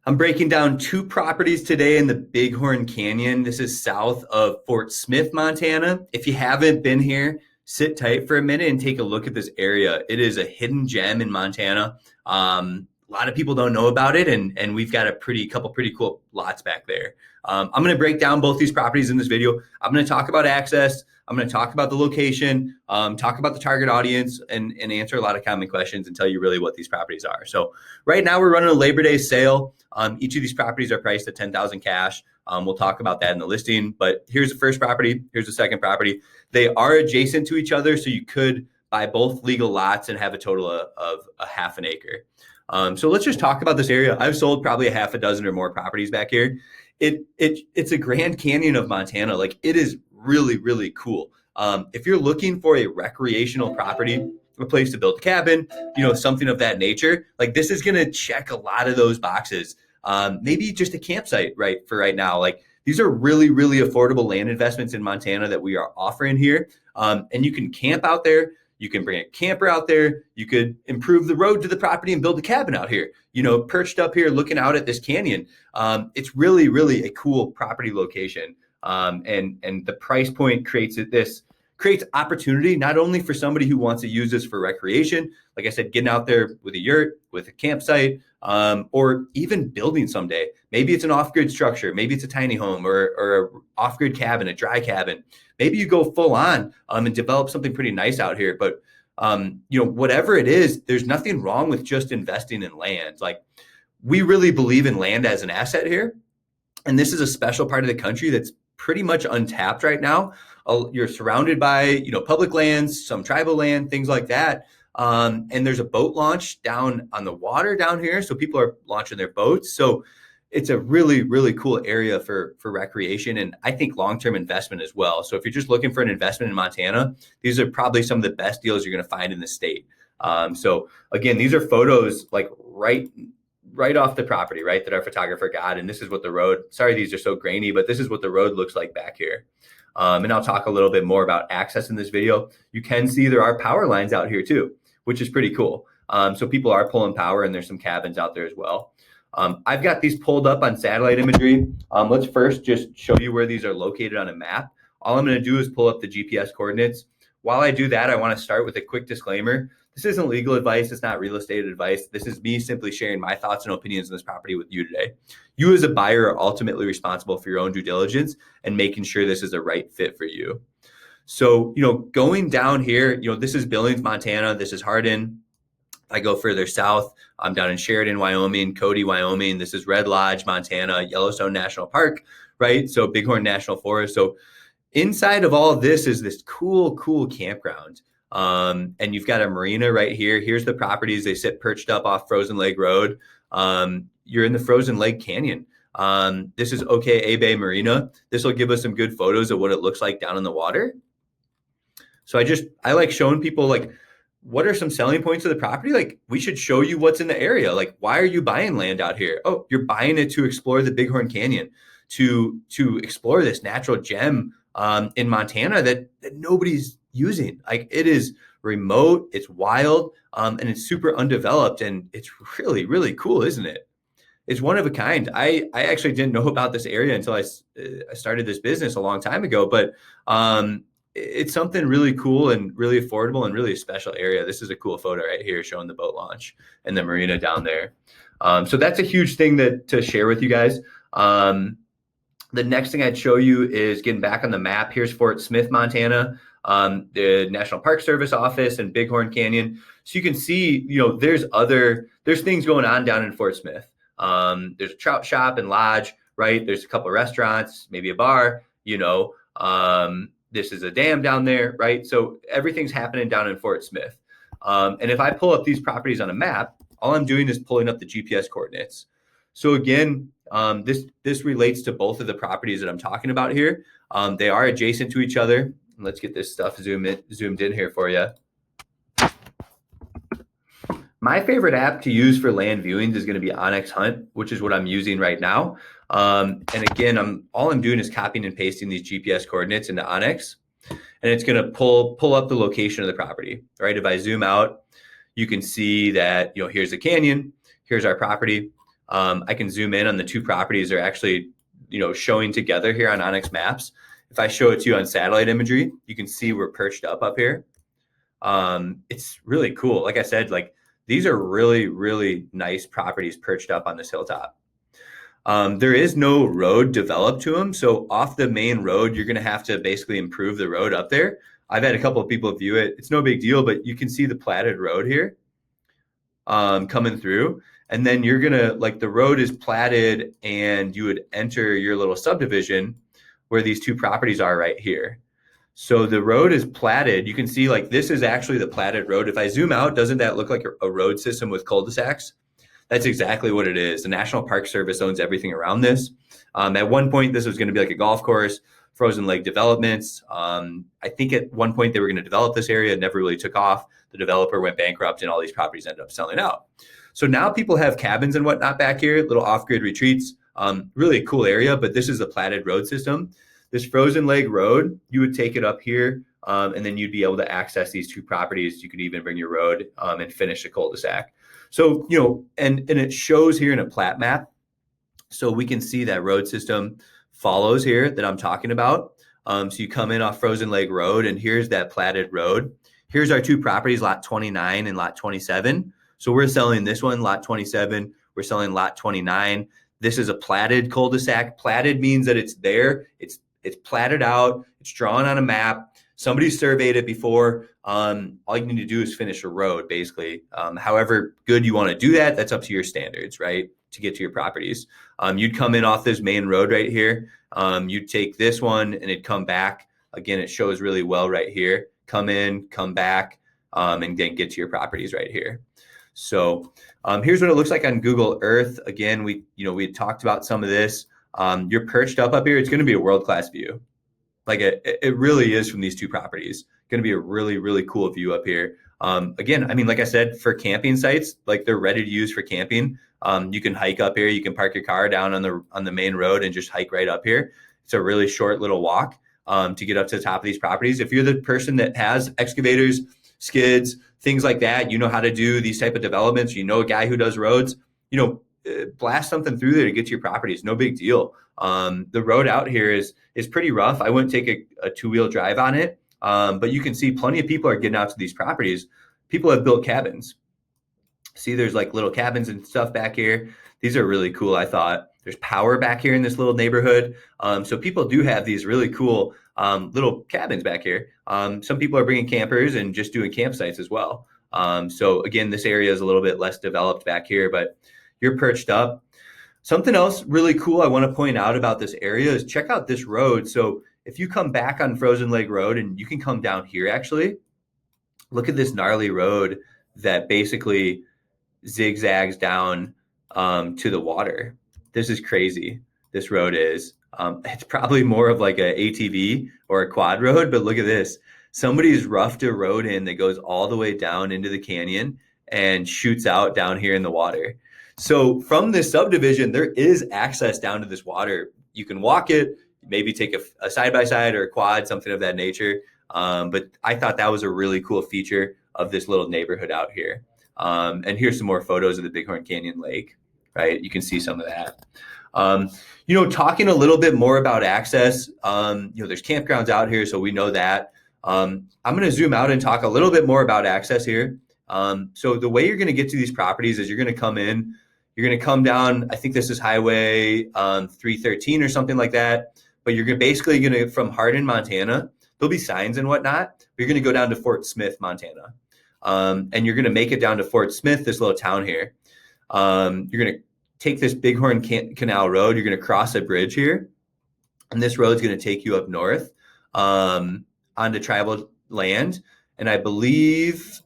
I'm breaking down two properties today in the Bighorn Canyon. This is south of Fort Smith, Montana. If you haven't been here, sit tight for a minute and take a look at this area. It is a hidden gem in Montana. A lot of people don't know about it, and we've got a couple pretty cool lots back there. I'm going to break down both these properties in this video. I'm going to talk about access. I'm going to talk about the location, talk about the target audience, and answer a lot of common questions and tell you really what these properties are. So right now we're running a Labor Day sale. Each of these properties are priced at $10,000 cash. We'll talk about that in the listing, but here's the first property. Here's the second property. They are adjacent to each other, so you could buy both legal lots and have a total of a half an acre. So let's just talk about this area. I've sold probably a half a dozen or more properties back here. It's a Grand Canyon of Montana. Like, it is really, really cool. If you're looking for a recreational property, a place to build a cabin, something of that nature, like, this is going to check a lot of those boxes. Maybe just a campsite right now. Like, these are really, really affordable land investments in Montana that we are offering here. And you can camp out there. You can bring a camper out there. You could improve the road to the property and build a cabin out here, perched up here looking out at this canyon. It's really, really a cool property location. And the price point creates opportunity, not only for somebody who wants to use this for recreation, like I said, getting out there with a yurt, with a campsite, or even building someday. Maybe it's an off-grid structure. Maybe it's a tiny home or an off-grid cabin, a dry cabin. Maybe you go full on and develop something pretty nice out here. But whatever it is, there's nothing wrong with just investing in land. Like, we really believe in land as an asset here. And this is a special part of the country that's pretty much untapped right now. You're surrounded by, public lands, some tribal land, things like that. And there's a boat launch down on the water down here. So people are launching their boats. So it's a really, really cool area for recreation, and I think long-term investment as well. So if you're just looking for an investment in Montana, these are probably some of the best deals you're going to find in the state. So again, these are photos like right off the property, right, that our photographer got. And this is what the road, sorry, these are so grainy, but this is what the road looks like back here. And I'll talk a little bit more about access in this video. You can see there are power lines out here too, which is pretty cool. So people are pulling power, and there's some cabins out there as well. I've got these pulled up on satellite imagery. Let's first just show you where these are located on a map. All I'm going to do is pull up the GPS coordinates. While I do that, I want to start with a quick disclaimer. This isn't legal advice. It's not real estate advice. This is me simply sharing my thoughts and opinions on this property with you today. You as a buyer are ultimately responsible for your own due diligence and making sure this is a right fit for you. So, going down here, this is Billings, Montana. This is Hardin. I go further south, I'm down in Sheridan, Wyoming, Cody, Wyoming. This is Red Lodge, Montana, Yellowstone National Park, right? So Bighorn National Forest. So inside of all of this is this cool campground. And you've got a marina right here. Here's the properties. They sit perched up off Frozen Lake Road. You're in the Frozen Lake Canyon. This is OK Bay Marina. This will give us some good photos of what it looks like down in the water. So I like showing people, like, what are some selling points of the property? Like, we should show you what's in the area. Like, why are you buying land out here? Oh, you're buying it to explore the Bighorn Canyon, to explore this natural gem in Montana that nobody's using. Like, it is remote, it's wild, and it's super undeveloped, and it's really, really cool, isn't it? It's one of a kind. I actually didn't know about this area until I started this business a long time ago, but it's something really cool and really affordable and really a special area. This is a cool photo right here showing the boat launch and the marina down there. So that's a huge thing to share with you guys. The next thing I'd show you is getting back on the map. Here's Fort Smith, Montana, the National Park Service office and Bighorn Canyon. So you can see, there's things going on down in Fort Smith. There's a trout shop and lodge, right? There's a couple of restaurants, maybe a bar, this is a dam down there, right? So everything's happening down in Fort Smith. And if I pull up these properties on a map, all I'm doing is pulling up the GPS coordinates. So again, this relates to both of the properties that I'm talking about here. They are adjacent to each other. Let's get this stuff zoomed in here for you. My favorite app to use for land viewings is going to be Onyx Hunt, which is what I'm using right now. And again, all I'm doing is copying and pasting these GPS coordinates into Onyx, and it's going to pull up the location of the property, right? If I zoom out, you can see that, here's the canyon, here's our property. I can zoom in on the two properties are actually, showing together here on Onyx Maps. If I show it to you on satellite imagery, you can see we're perched up here. It's really cool. Like I said, like these are really, really nice properties perched up on this hilltop. There is no road developed to them. So off the main road, you're going to have to basically improve the road up there. I've had a couple of people view it. It's no big deal, but you can see the platted road here coming through. And then you're going to, like the road is platted and you would enter your little subdivision where these two properties are right here. So the road is platted. You can see like this is actually the platted road. If I zoom out, doesn't that look like a road system with cul-de-sacs? That's exactly what it is. The National Park Service owns everything around this. At one point, this was going to be like a golf course, frozen lake developments. I think at one point they were going to develop this area. It never really took off. The developer went bankrupt and all these properties ended up selling out. So now people have cabins and whatnot back here, little off-grid retreats. Really cool area, but this is a platted road system. This frozen lake road, you would take it up here, and then you'd be able to access these two properties. You could even bring your road and finish a cul-de-sac. So, and it shows here in a plat map. So we can see that road system follows here that I'm talking about. So you come in off Frozen Lake Road, and here's that platted road. Here's our two properties, lot 29 and lot 27. So we're selling this one, lot 27. We're selling lot 29. This is a platted cul-de-sac. Platted means that it's there. It's platted out. It's drawn on a map. Somebody surveyed it before. All you need to do is finish a road, basically. However good you want to do that, that's up to your standards, right, to get to your properties. You'd come in off this main road right here. You'd take this one and it'd come back. Again, it shows really well right here. Come in, come back, and then get to your properties right here. So here's what it looks like on Google Earth. Again, we had talked about some of this. You're perched up here. It's going to be a world-class view. Like it really is from these two properties. Going to be a really, really cool view up here. Again, I mean, like I said, for camping sites, like they're ready to use for camping. You can hike up here. You can park your car down on the main road and just hike right up here. It's a really short little walk to get up to the top of these properties. If you're the person that has excavators, skids, things like that, you know how to do these type of developments. You know a guy who does roads. Blast something through there to get to your properties. No big deal. The road out here is pretty rough. I wouldn't take a two-wheel drive on it, but you can see plenty of people are getting out to these properties. People have built cabins. See, there's like little cabins and stuff back here. These are really cool, I thought. There's power back here in this little neighborhood. So people do have these really cool little cabins back here. Some people are bringing campers and just doing campsites as well. So again, this area is a little bit less developed back here, but you're perched up. Something else really cool I want to point out about this area is check out this road. So if you come back on Frozen Lake Road, and you can come down here, actually, look at this gnarly road that basically zigzags down to the water. This is crazy. This road is. It's probably more of like a ATV or a quad road, but look at this. Somebody's roughed a road in that goes all the way down into the canyon and shoots out down here in the water. So from this subdivision, there is access down to this water. You can walk it, maybe take a side-by-side or a quad, something of that nature. But I thought that was a really cool feature of this little neighborhood out here. And here's some more photos of the Bighorn Canyon Lake, right? You can see some of that. Talking a little bit more about access, there's campgrounds out here, so we know that. I'm going to zoom out and talk a little bit more about access here. So the way you're going to get to these properties is you're going to come in, you're going to come down, I think this is Highway 313 or something like that, but you're basically going to, from Hardin, Montana, there'll be signs and whatnot, you're going to go down to Fort Smith, Montana. And you're going to make it down to Fort Smith, this little town here. You're going to take this Bighorn Canal Road, you're going to cross a bridge here, and this road's going to take you up north onto tribal land. And I believe,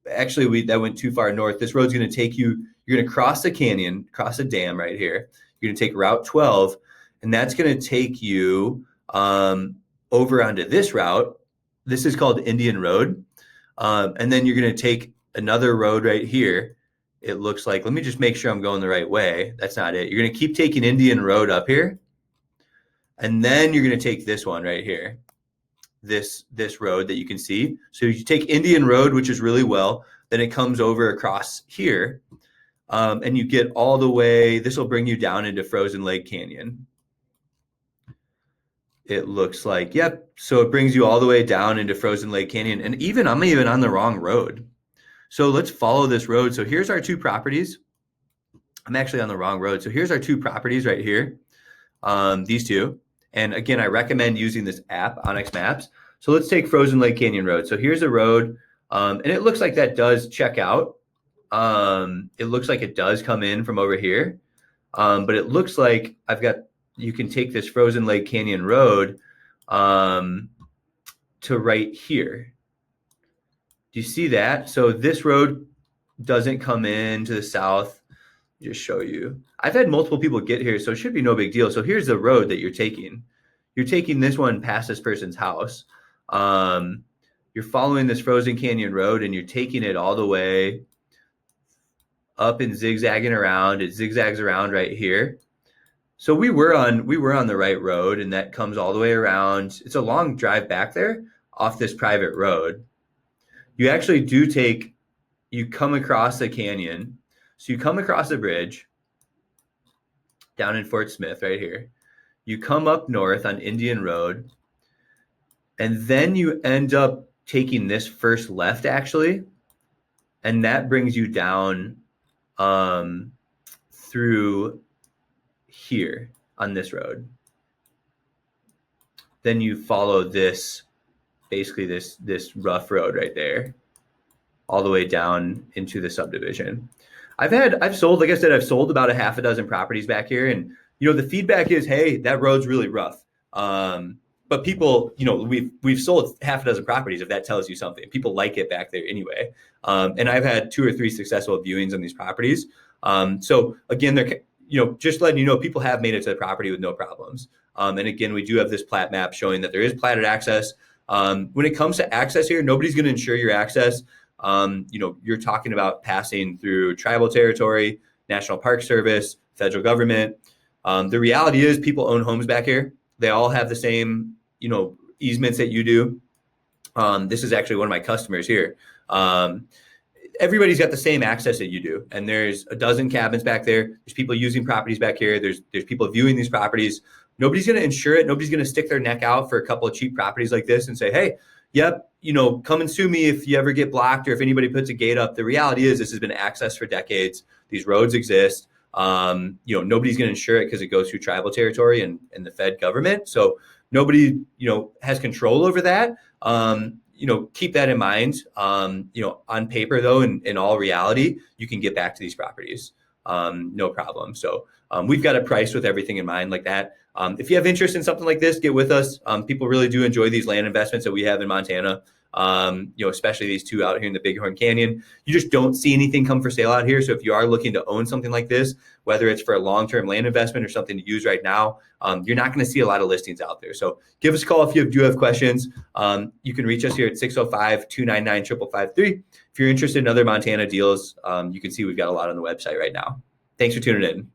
actually, that went too far north. This road's going to take you, you're going to cross the canyon, cross a dam right here. You're going to take Route 12, and that's going to take you over onto this route. This is called Indian Road. And then you're going to take another road right here. It looks like, let me just make sure I'm going the right way. That's not it. You're going to keep taking Indian Road up here. And then you're going to take this one right here. This road that you can see. So you take Indian Road, which is really well, then it comes over across here. and you get all the way, this will bring you down into Frozen Lake Canyon. It looks like, yep. So it brings you all the way down into Frozen Lake Canyon. And I'm even on the wrong road. So let's follow this road. So here's our two properties. I'm actually on the wrong road. So here's our two properties right here, these two. And again, I recommend using this app, Onyx Maps. So let's take Frozen Lake Canyon Road. So here's a road, and it looks like that does check out. It looks like it does come in from over here, but it looks like you can take this Frozen Lake Canyon Road to right here. Do you see that? So this road doesn't come in to the south. Just show you. I've had multiple people get here, so it should be no big deal. So here's the road that you're taking. You're taking this one past this person's house. You're following this Frozen Canyon Road, and you're taking it all the way up and zigzagging around. It zigzags around right here. So we were on the right road, and that comes all the way around. It's a long drive back there off this private road. You actually you come across the canyon. So you come across the bridge down in Fort Smith right here. You come up north on Indian Road, and then you end up taking this first left actually, and that brings you down through here on this road. Then you follow this, basically this rough road right there, all the way down into the subdivision. I've sold, like I said, I've sold about a half a dozen properties back here, and the feedback is, hey, that road's really rough. But people, we've sold half a dozen properties, if that tells you something. People like it back there anyway. And I've had 2 or 3 successful viewings on these properties. So again, they're, just letting you know, people have made it to the property with no problems. And again, we do have this plat map showing that there is platted access. When it comes to access here, nobody's going to ensure your access. You're talking about passing through tribal territory, National Park Service, federal government. The reality is people own homes back here. They all have the same, easements that you do. This is actually one of my customers here. Everybody's got the same access that you do. And there's a dozen cabins back there. There's people using properties back here. There's people viewing these properties. Nobody's going to insure it. Nobody's going to stick their neck out for a couple of cheap properties like this and say, hey, yep, come and sue me if you ever get blocked or if anybody puts a gate up. The reality is this has been accessed for decades. These roads exist. Nobody's going to insure it because it goes through tribal territory and the Fed government. So nobody, has control over that. Keep that in mind. On paper though, in all reality, you can get back to these properties. No problem. So we've got a price with everything in mind like that. If you have interest in something like this, get with us. People really do enjoy these land investments that we have in Montana. Especially these two out here in the Bighorn Canyon. You just don't see anything come for sale out here. So if you are looking to own something like this, whether it's for a long-term land investment or something to use right now, you're not going to see a lot of listings out there. So give us a call if you do have questions. You can reach us here at 605-299-5553. If you're interested in other Montana deals, you can see we've got a lot on the website right now. Thanks for tuning in.